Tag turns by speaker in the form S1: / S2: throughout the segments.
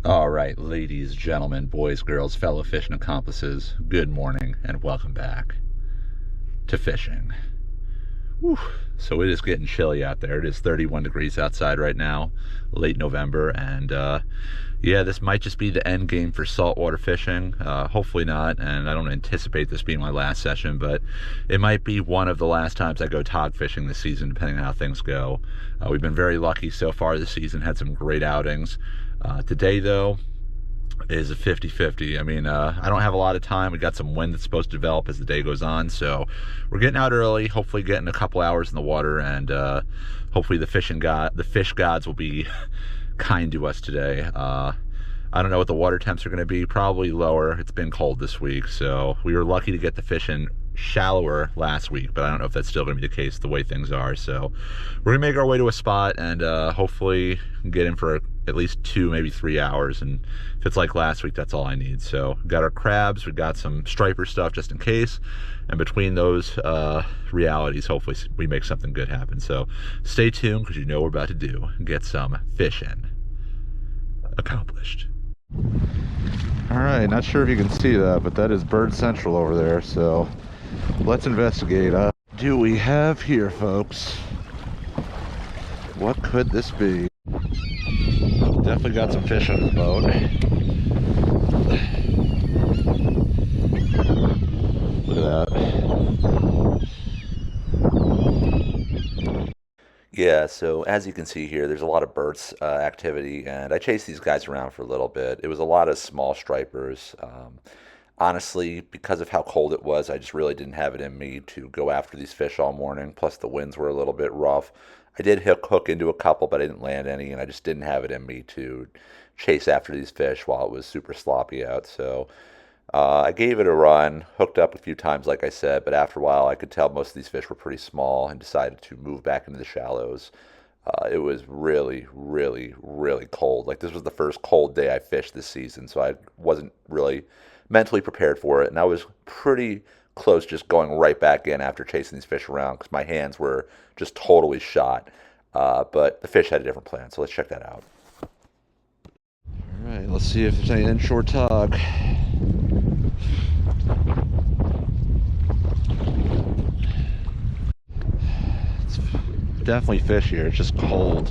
S1: All right, ladies, gentlemen, boys, girls, fellow fishing accomplices, good morning and welcome back to fishing. Whew. So it is getting chilly out there. It is 31 degrees outside right now, late November, and yeah, this might just be the end game for saltwater fishing. Hopefully not, and I don't anticipate this being my last session, but it might be one of the last times I go tog fishing this season, depending on how things go. We've been very lucky so far this season, had some great outings. Today, though, is a 50-50. I mean, I don't have a lot of time. We got some wind that's supposed to develop as the day goes on, so we're getting out early, hopefully getting a couple hours in the water, and hopefully the fish gods will be kind to us today. I don't know what the water temps are going to be, probably lower. It's been cold this week, so we were lucky to get the fish in shallower last week, but I don't know if that's still going to be the case the way things are. So we're going to make our way to a spot and hopefully get in for at least 2, maybe 3 hours, and if it's like last week, that's all I need. So we got our crabs, we got some striper stuff just in case, and between those realities, hopefully we make something good happen. So stay tuned, because you know what we're about to do. Get some fishing accomplished. All right, not sure if you can see that, but that is Bird Central over there, so let's investigate. Do we have here, folks? What could this be? Definitely got some fish on the boat. Look at that. Yeah, so as you can see here, there's a lot of birds activity, and I chased these guys around for a little bit. It was a lot of small stripers. Honestly, because of how cold it was, I just really didn't have it in me to go after these fish all morning. Plus, the winds were a little bit rough. I did hook into a couple, but I didn't land any, and I just didn't have it in me to chase after these fish while it was super sloppy out. So I gave it a run, hooked up a few times, like I said, but after a while, I could tell most of these fish were pretty small and decided to move back into the shallows. It was really, really, really cold. Like, this was the first cold day I fished this season, so I wasn't really mentally prepared for it, and I was pretty close just going right back in after chasing these fish around because my hands were just totally shot. But the fish had a different plan, so let's check that out. All right, let's see if there's any inshore tog. It's definitely fish here. It's just cold.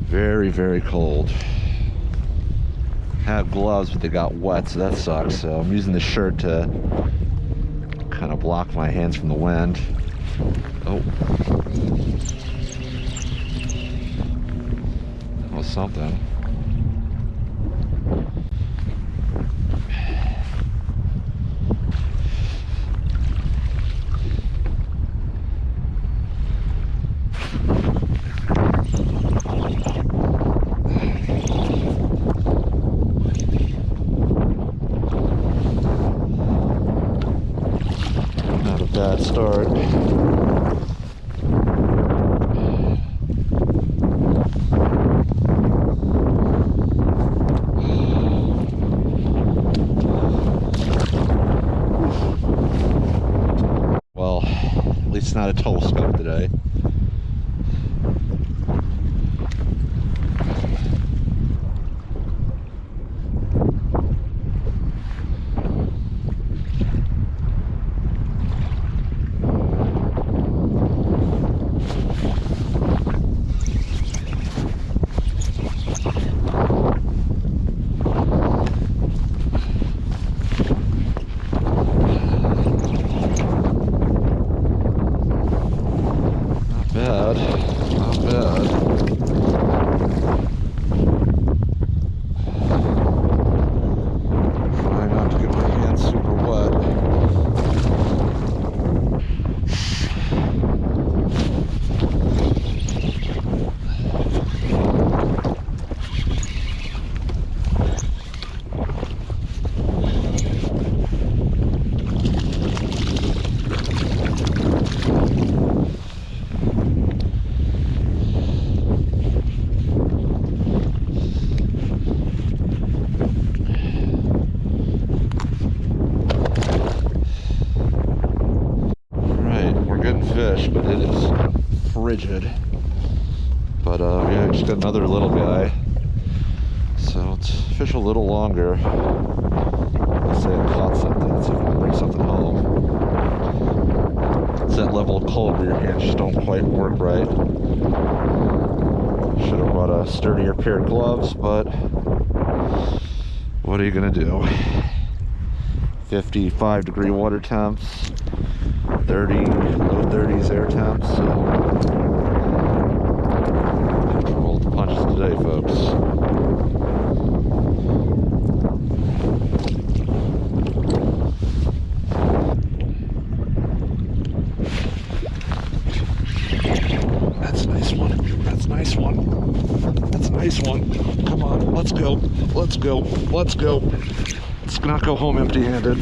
S1: Very, very cold. Have gloves, but they got wet, so that sucks. So I'm using this shirt to kind of block my hands from the wind. Oh. That was something. Not a bad start. Well, at least it's not a total scope today. Not bad. Try not to get my hands super wet. Fish, but it is frigid. But yeah, just got another little guy. So fish a little longer. Let's say I caught something. Let's see if I can bring something home. It's that level of cold where your hands just don't quite work right. Should have brought a sturdier pair of gloves, but what are you gonna do? 55-degree water temps, 30, low 30s air temps, so have to roll the punches today, folks. That's a nice one. That's a nice one. That's a nice one. Come on, let's go. Let's go. Let's go. Let's not go home empty-handed.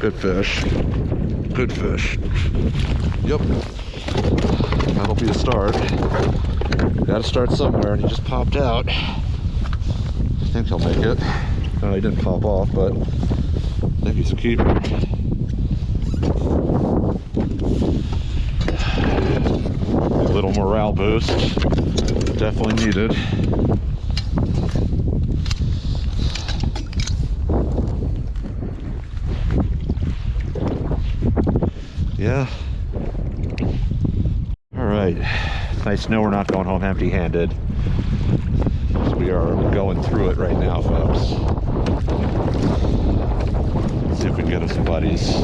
S1: Good fish. Good fish. Yep. That'll be a start. Gotta start somewhere, and he just popped out. I think he'll make it. No, he didn't pop off, but I think he's a keeper. A little morale boost. Definitely needed. Yeah. All right. Nice to know we're not going home empty-handed. We are going through it right now, folks. Let's see if we can get us some buddies.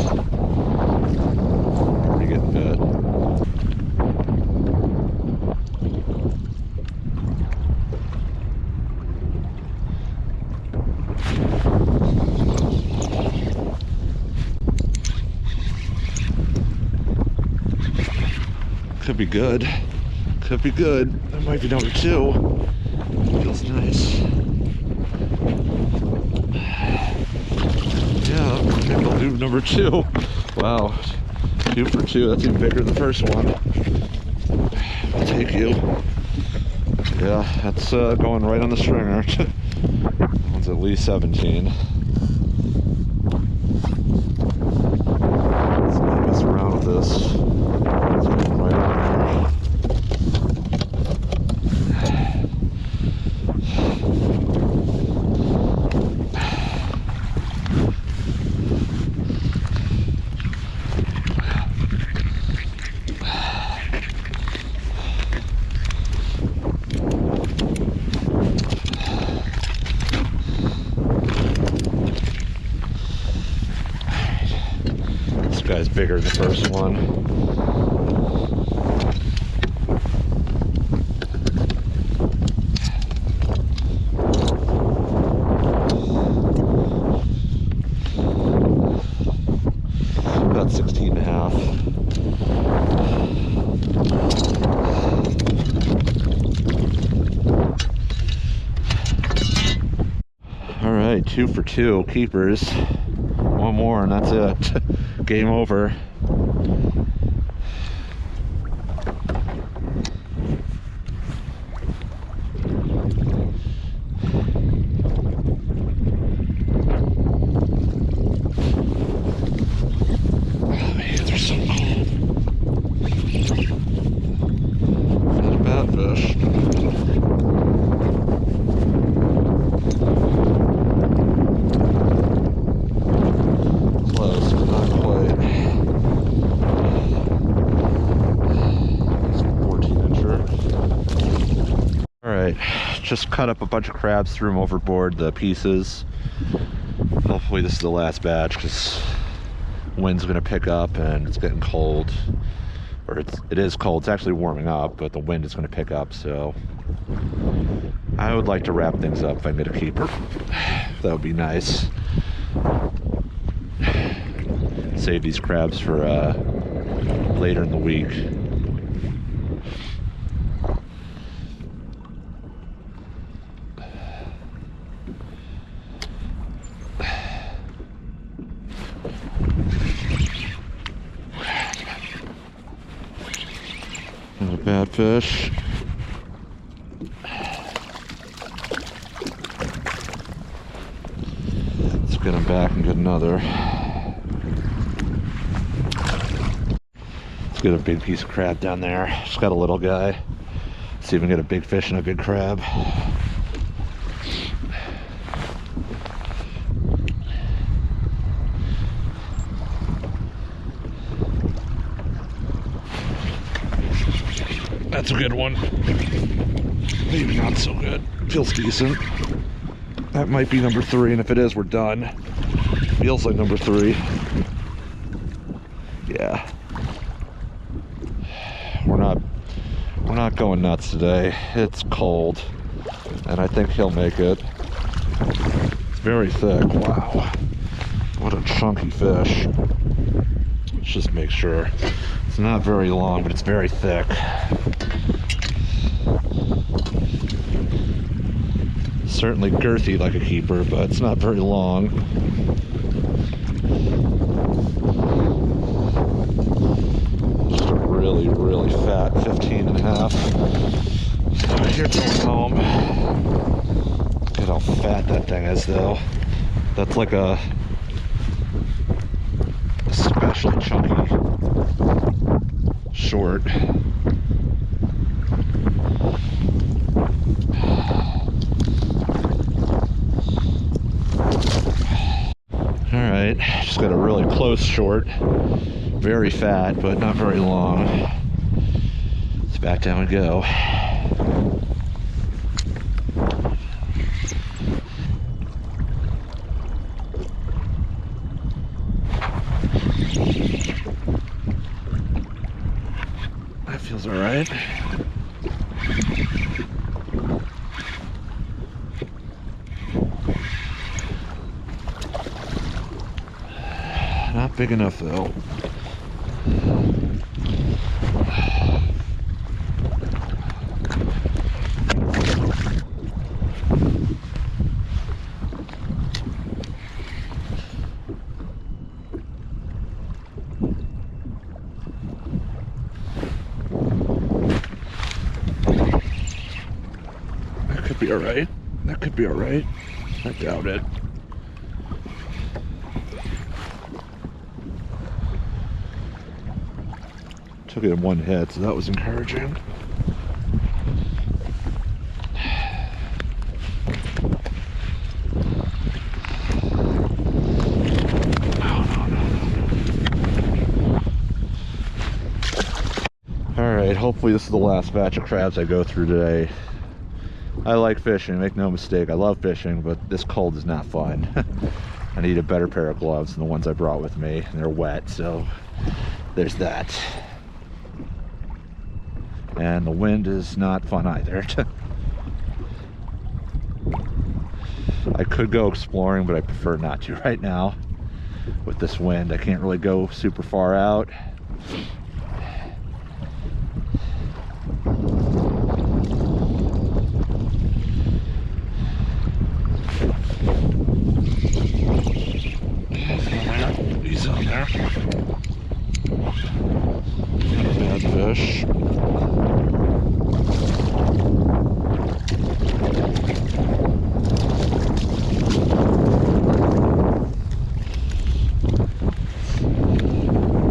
S1: Already getting bit. Could be good. Could be good. That might be number 2. Feels nice. Yeah, maybe I'll do number 2. Wow. 2 for 2. That's even bigger than the first one. I'll take you. Yeah, that's going right on the stringer. That one's at least 17. Let's not mess around with this. Right on there. This guy's bigger than the first one. About 16 and a half. All right, 2 for 2 keepers. One more and that's it. Game over. Fish. Close, but not quite. It's a 14-incher. Alright, just cut up a bunch of crabs, threw them overboard, the pieces. Hopefully this is the last batch because wind's going to pick up and it's getting cold. Or it is cold. It's actually warming up, but the wind is going to pick up, so I would like to wrap things up if I get a keeper. That would be nice. Save these crabs for later in the week. Not a bad fish. Let's get him back and get another. Let's get a big piece of crab down there. Just got a little guy. Let's see if we can get a big fish and a good crab. That's a good one. Maybe not so good. Feels decent. That might be number 3, and if it is, we're done. Feels like number 3. Yeah. We're not going nuts today. It's cold, and I think he'll make it. It's very thick. Wow. What a chunky fish. Let's just make sure. It's not very long, but it's very thick. Certainly girthy like a keeper, but it's not very long. Just a really, really fat 15 and a half. So here going home. Look at how fat that thing is though. That's like a especially chunky short. Alright, just got a really close short. Very fat, but not very long. Let's back down and go. That feels alright. Not big enough though. That could be alright. That could be alright. I doubt it. Took it in one hit, so that was encouraging. Alright, hopefully this is the last batch of crabs I go through today. I like fishing, make no mistake, I love fishing, but this cold is not fun. I need a better pair of gloves than the ones I brought with me, and they're wet, so there's that. And the wind is not fun either. I could go exploring, but I prefer not to right now. With this wind, I can't really go super far out. He's on there. Not a bad fish.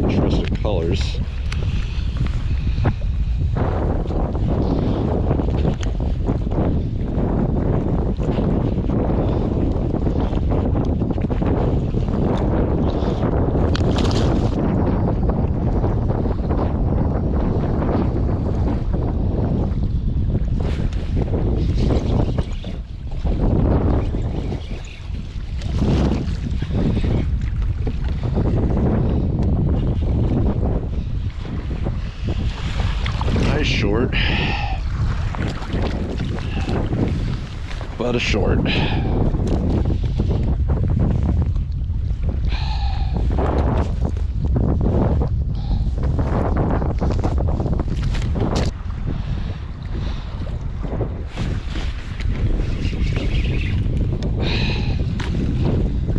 S1: Interesting colors. Short, but a short.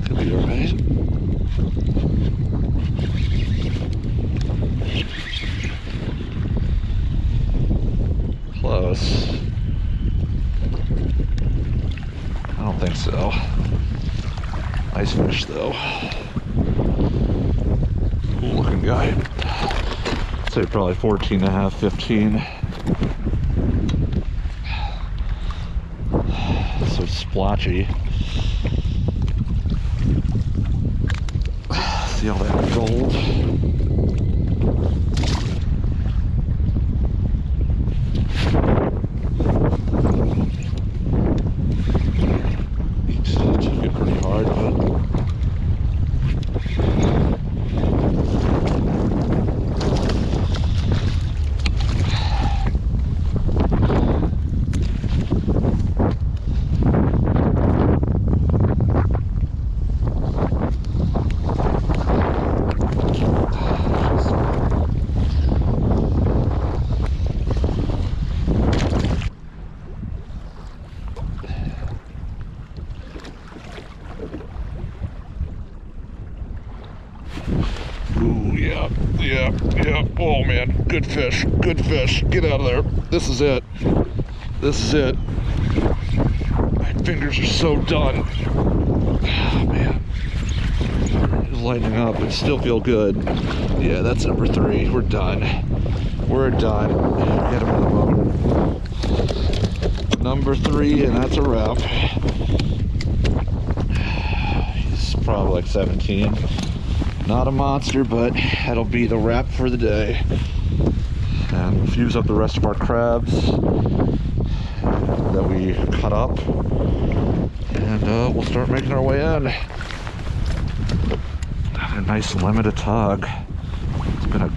S1: Could be all right. Close. I don't think so. Nice fish though. Cool looking guy. I'd say probably 14 and a half, 15. so splotchy. See all that gold? Took it pretty hard, but yeah. Oh man, good fish, good fish. Get out of there. This is it. This is it. My fingers are so done. Oh man. It's lightening up, but still feel good. Yeah, that's number 3. We're done. We're done. Get him on the boat. Number 3, and that's a wrap. He's probably like 17. Not a monster, but that'll be the wrap for the day. And we'll fuse up the rest of our crabs that we cut up, and we'll start making our way in. A nice limited tug. It's been a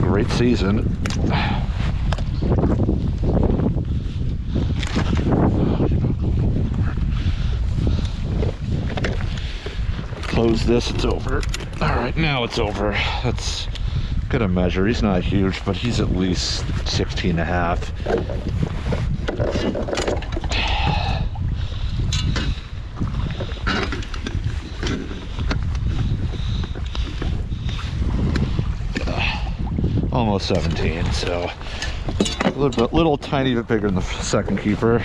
S1: great season. Close this, it's over. All right, now it's over. That's gonna measure. He's not huge, but he's at least 16 and a half. Almost 17, so a little tiny bit bigger than the second keeper.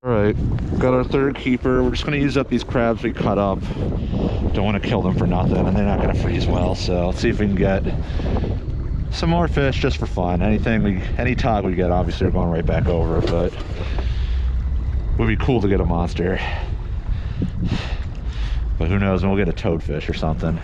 S1: Alright, got our third keeper. We're just going to use up these crabs we cut up. Don't want to kill them for nothing, and they're not going to freeze well, so let's see if we can get some more fish just for fun. Any tog we get, obviously, are going right back over, but it would be cool to get a monster. But who knows, and we'll get a toadfish or something.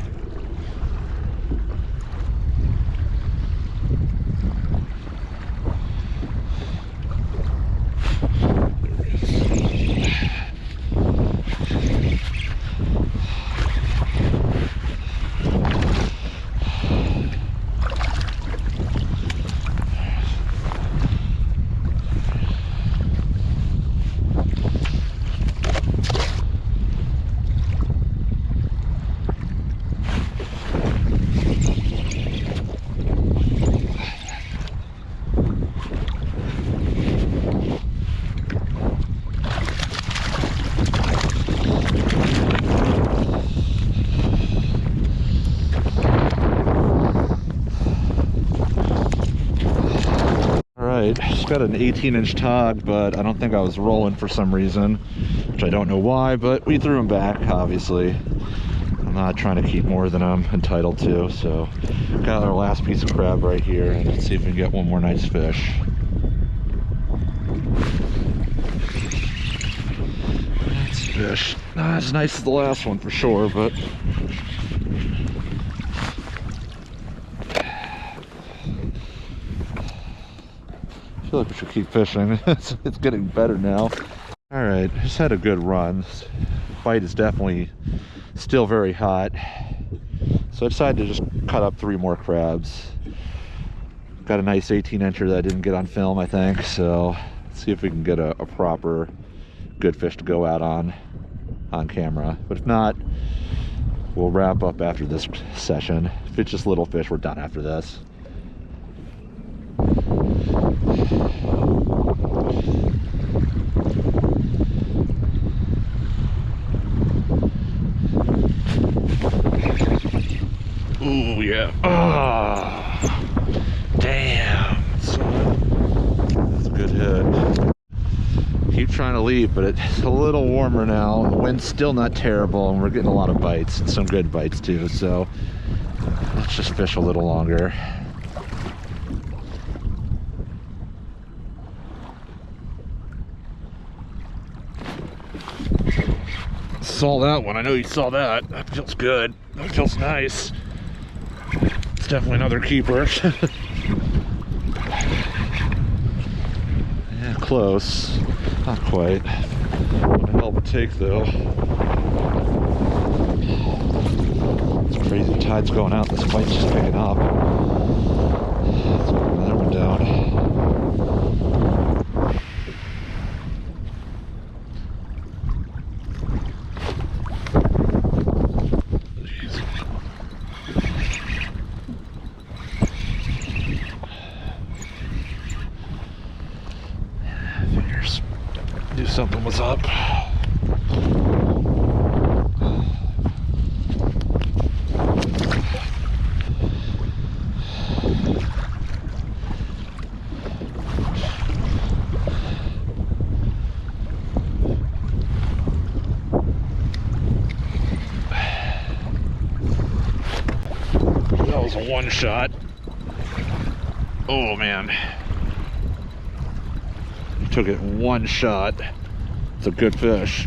S1: Just got an 18-inch tog, but I don't think I was rolling for some reason, which I don't know why, but we threw him back, obviously. I'm not trying to keep more than I'm entitled to, so got our last piece of crab right here, and let's see if we can get one more nice fish. Nice fish. Not as nice as the last one for sure, but I feel like we should keep fishing. It's getting better now. All right, just had a good run. Bite is definitely still very hot, so I decided to just cut up 3 more crabs. Got a nice 18-incher that I didn't get on film, I think, so let's see if we can get a proper good fish to go out on camera. But if not, we'll wrap up after this session. If it's just little fish, we're done after this. Ooh, yeah. Oh, damn, son. That's a good hit. keep trying to leave, but it's a little warmer now. The wind's still not terrible, and we're getting a lot of bites, and some good bites too. So let's just fish a little longer. Saw that one. I know you saw that. That feels good. That feels nice. It's definitely another keeper. Yeah, close. Not quite. What a hell of a take, though. It's crazy. The tide's going out. This bite's just picking up. Let's put another one down. Knew something was up. That was a one shot. Oh man. Took it one shot. It's a good fish.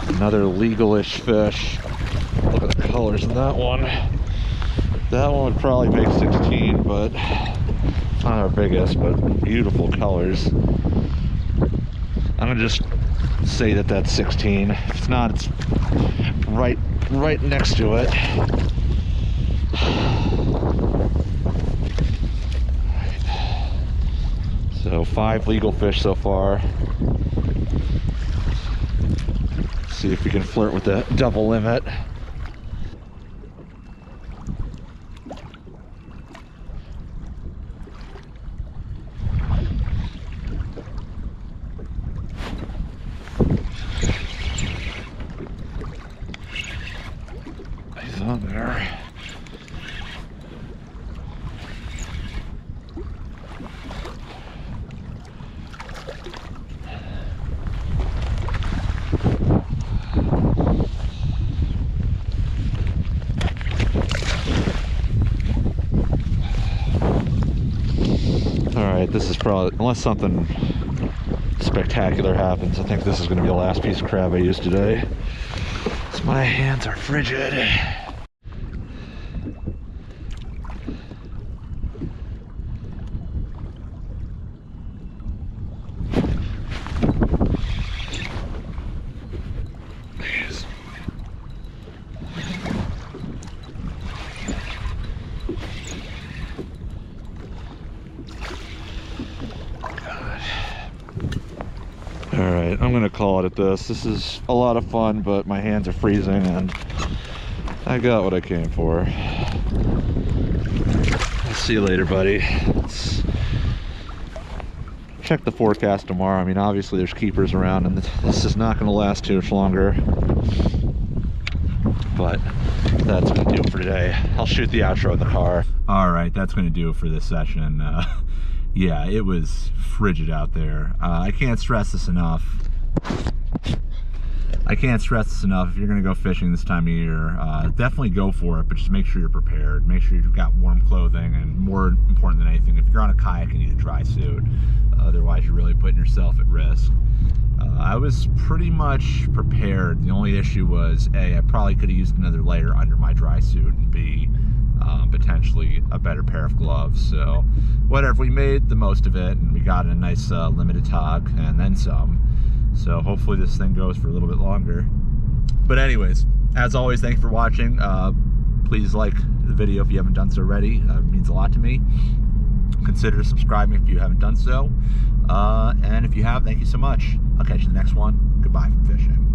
S1: Another legal-ish fish. Look at the colors in that one. That one would probably make 16, but it's not our biggest, but beautiful colors. I'm gonna just say that that's 16. If it's not, it's right next to it. So 5 legal fish so far. See if we can flirt with the double limit. He's on there. Alright, this is probably, unless something spectacular happens, I think this is going to be the last piece of crab I use today. So my hands are frigid. Alright, I'm gonna call it at this. This is a lot of fun, but my hands are freezing and I got what I came for. I'll see you later, buddy. Let's check the forecast tomorrow. I mean, obviously there's keepers around and this is not gonna last too much longer. But that's gonna do it for today. I'll shoot the outro in the car. Alright, that's gonna do it for this session. Yeah, it was frigid out there. I can't stress this enough. If you're gonna go fishing this time of year, definitely go for it, but just make sure you're prepared. Make sure you've got warm clothing, and more important than anything, if you're on a kayak, you need a dry suit. Otherwise, you're really putting yourself at risk. I was pretty much prepared. The only issue was, A, I probably could have used another layer under my dry suit, and B, potentially a better pair of gloves. So whatever, we made the most of it, and we got a nice limited tog and then some. So hopefully this thing goes for a little bit longer. But anyways, as always, thanks for watching. Please like the video if you haven't done so already. It means a lot to me. Consider subscribing if you haven't done so. And if you have, thank you so much. I'll catch you in the next one. Goodbye from Fishin'.